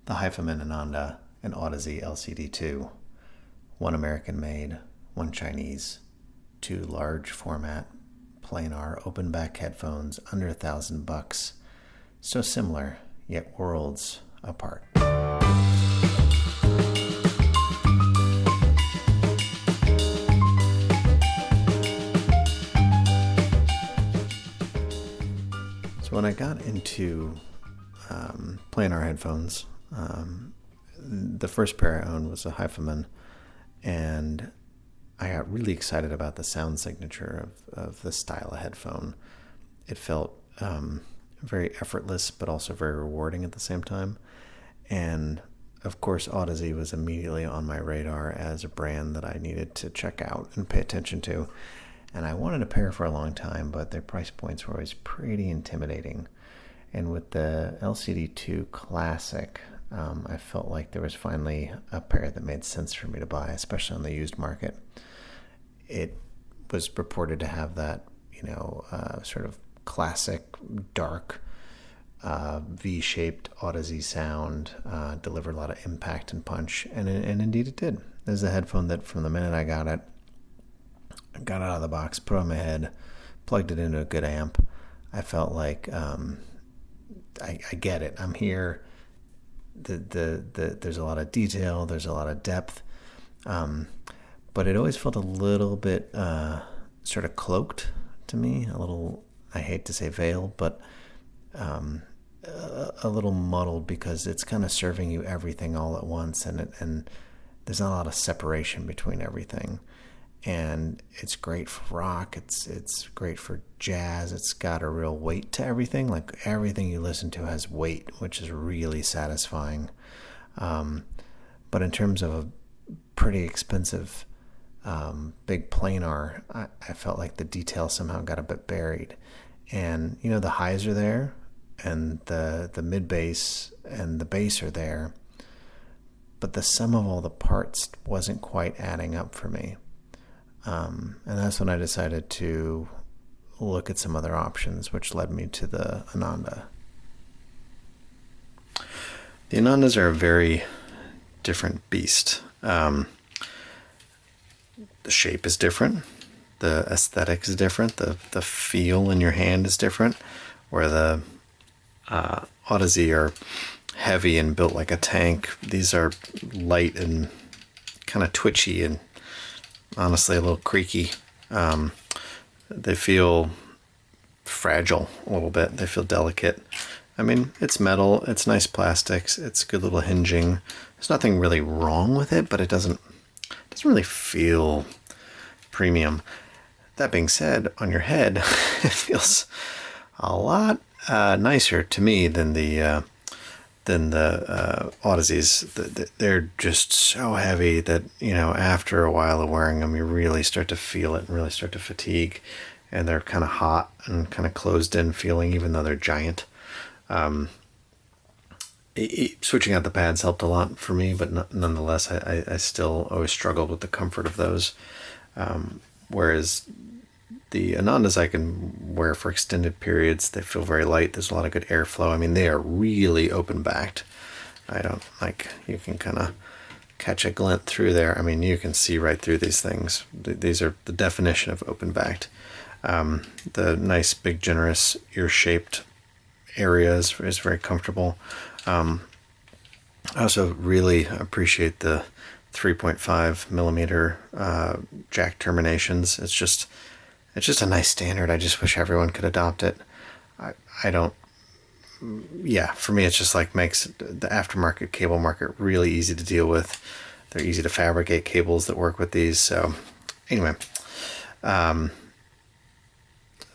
The Hifiman Ananda and Audeze LCD-2, one American made, one Chinese, two large format planar open back headphones under $1,000, so similar yet worlds apart. So when I got into planar headphones, the first pair I owned was a Hifiman, and I got really excited about the sound signature of the style of headphone. It felt very effortless, but also very rewarding at the same time. And of course, Audeze was immediately on my radar as a brand that I needed to check out and pay attention to. And I wanted a pair for a long time, but their price points were always pretty intimidating. And with the LCD-2 Classic, I felt like there was finally a pair that made sense for me to buy, especially on the used market. It was purported to have that, sort of classic, dark, V-shaped Audeze sound, delivered a lot of impact and punch, and indeed it did. There's a headphone that from the minute I got it out of the box, put it on my head, plugged it into a good amp, I felt like I get it. I'm here. There's a lot of detail. There's a lot of depth. But it always felt a little bit sort of cloaked to me. A little, I hate to say veiled, but a little muddled because it's kind of serving you everything all at once, and there's not a lot of separation between everything. And it's great for rock. It's great for jazz. It's got a real weight to everything. Like everything you listen to has weight, which is really satisfying. But in terms of a pretty expensive big planar, I felt like the detail somehow got a bit buried. And the highs are there, and the mid bass and the bass are there, but the sum of all the parts wasn't quite adding up for me. And that's when I decided to look at some other options, which led me to the Ananda. The Anandas are a very different beast. The shape is different. The aesthetic is different. The feel in your hand is different. Where the Audeze are heavy and built like a tank, these are light and kind of twitchy and honestly a little creaky. They feel fragile a little bit. They feel delicate. I mean, it's metal, it's nice plastics, it's good little hinging. There's nothing really wrong with it, but it doesn't really feel premium. That being said, on your head, it feels a lot nicer to me than the Audezes. They're just so heavy that, after a while of wearing them, you really start to feel it and really start to fatigue. And they're kind of hot and kind of closed in feeling, even though they're giant. Switching out the pads helped a lot for me, but nonetheless, I still always struggled with the comfort of those. Whereas the Anandas I can wear for extended periods. They feel very light. There's a lot of good airflow. I mean, they are really open-backed. You can kind of catch a glint through there. I mean, you can see right through these things. These are the definition of open-backed. The nice, big, generous, ear-shaped area is very comfortable. I also really appreciate the 3.5 millimeter jack terminations. It's just a nice standard. I just wish everyone could adopt it. For me, it's just like makes the aftermarket cable market really easy to deal with. They're easy to fabricate cables that work with these. So anyway,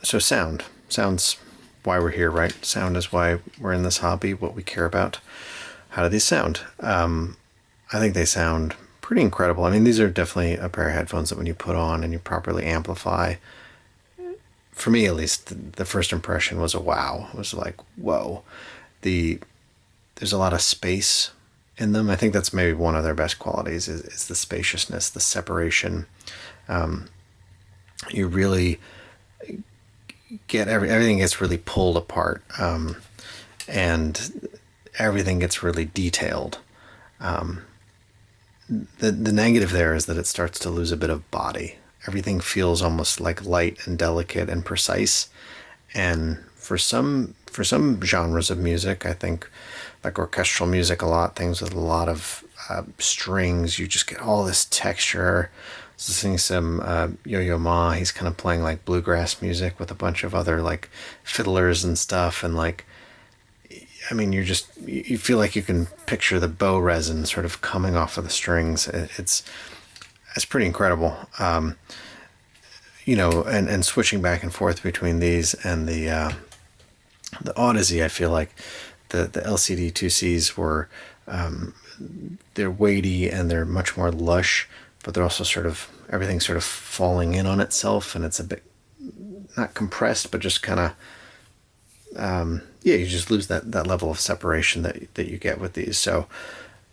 so sound's why we're here, right? Sound is why we're in this hobby, what we care about. How do these sound? I think they sound pretty incredible. I mean, these are definitely a pair of headphones that when you put on and you properly amplify, for me at least, the first impression was a wow. It was like, whoa. There's a lot of space in them. I think that's maybe one of their best qualities is the spaciousness, the separation. You really get everything gets really pulled apart. And everything gets really detailed. The negative there is that it starts to lose a bit of body. Everything feels almost like light and delicate and precise. And for some genres of music, I think like orchestral music a lot, things with a lot of strings, you just get all this texture. I was listening to some Yo-Yo Ma. He's kind of playing like bluegrass music with a bunch of other like fiddlers and stuff, and like, I mean, you feel like you can picture the bow resin sort of coming off of the strings. It's pretty incredible. And switching back and forth between these and the Audeze, I feel like the LCD-2Cs were, they're weighty and they're much more lush, but they're also everything's sort of falling in on itself, and it's a bit not compressed, but just kind of, you just lose that level of separation that you get with these. So,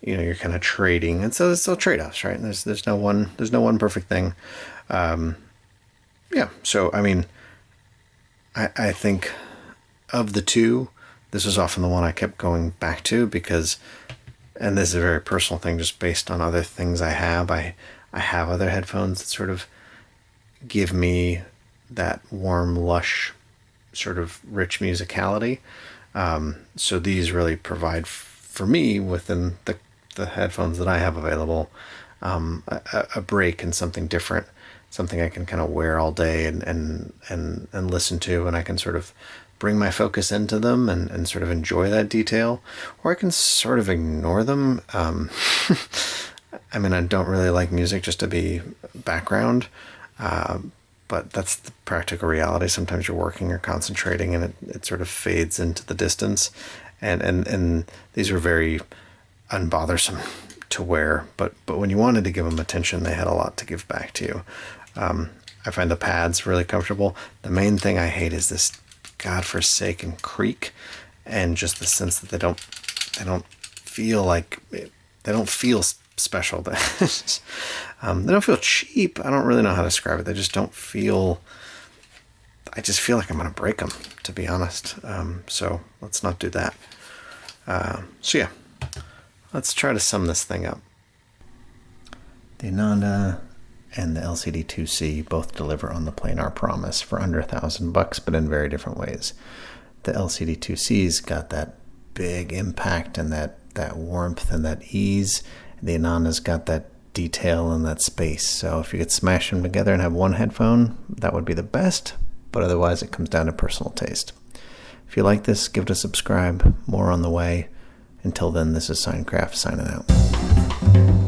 you're kind of trading, and so there's still trade-offs, right? And there's no one perfect thing. So I mean, I think of the two, this was often the one I kept going back to because, and this is a very personal thing, just based on other things I have. I have other headphones that sort of give me that warm, lush, sort of rich musicality. So these really provide for me, within the headphones that I have available, a break and something different, something I can kind of wear all day and listen to, and I can sort of bring my focus into them and sort of enjoy that detail, or I can sort of ignore them. I mean, I don't really like music just to be background, but that's the practical reality. Sometimes you're working or concentrating and it sort of fades into the distance, and these were very unbothersome to wear, but when you wanted to give them attention, they had a lot to give back to you. I find the pads really comfortable. The main thing I hate is this godforsaken creak, and just the sense that they don't feel like they don't feel special. They don't feel cheap. I don't really know how to describe it. They just don't feel. I just feel like I'm gonna break them, to be honest. So let's not do that. Let's try to sum this thing up. The Ananda and the LCD-2C both deliver on the Planar promise for under $1,000, but in very different ways. The LCD-2C's got that big impact and that warmth and that ease. The Ananda's got that detail and that space. So if you could smash them together and have one headphone, that would be the best, but otherwise it comes down to personal taste. If you like this, give it a subscribe. More on the way. Until then, this is Signcraft signing out.